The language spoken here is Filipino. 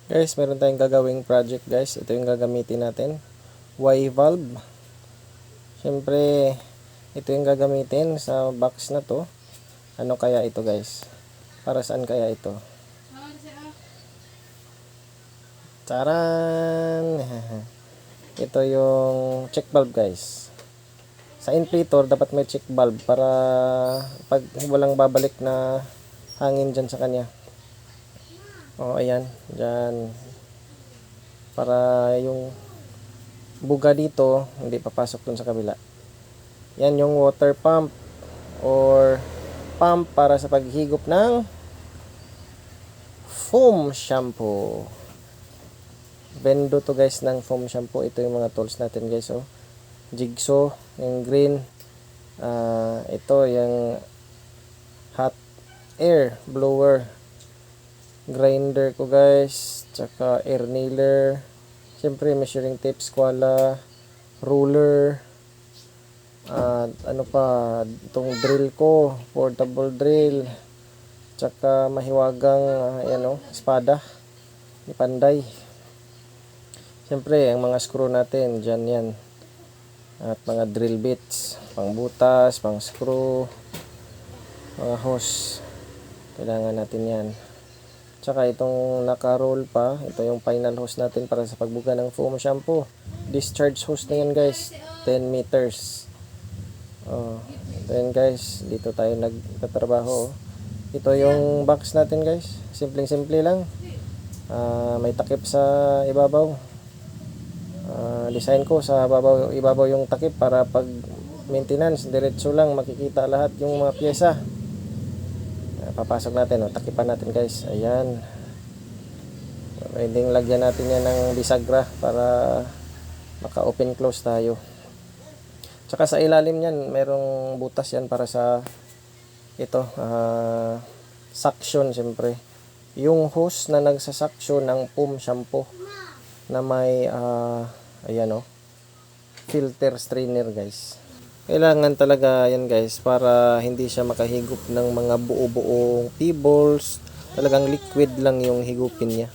Guys, meron tayong gagawing project guys. Ito yung gagamitin natin. Y valve. Siyempre, ito yung gagamitin sa box na to. Ano kaya ito guys? Para saan kaya ito? Taran! Ito yung check valve guys. Sa inflator, dapat may check valve para pag walang babalik na hangin dyan sa kanya. O, ayan. Dyan. Para yung buga dito, hindi papasok dun sa kabila. Yan yung water pump or pump para sa paghigop ng foam shampoo. Bendo to guys ng foam shampoo. Ito yung mga tools natin guys. Oh. Jigsaw, yung green. Ito yung hot air blower. Grinder ko guys. Tsaka air nailer. Siyempre measuring tape, squala, ruler. Ano pa, itong drill ko, portable drill. Tsaka mahiwagang espada. Ni Panday. Siyempre, ang mga screw natin, dyan yan. At mga drill bits, pang butas, pang screw, mga hose. Kailangan natin yan. Tsaka itong naka-roll pa, ito yung final hose natin para sa pagbuga ng foam shampoo. Discharge hose na yan guys, 10 meters. Ito yan guys, dito tayo nagtatrabaho. Ito yung box natin guys, simpleng-simple lang. May takip sa ibabaw. Design ko sa ibabaw yung takip para pag maintenance, diretso lang makikita lahat yung mga pyesa. Papasok natin, takipan natin guys. Ayan. Pwedeng lagyan natin yan ng bisagra para maka-open close tayo. Tsaka sa ilalim yan, merong butas yan para sa ito, suction siyempre. Yung hose na nagsasuction ng foam shampoo na may filter strainer guys. Kailangan talaga yan guys para hindi siya makahigop ng mga buo-buong pebbles. Talagang liquid lang yung higupin niya.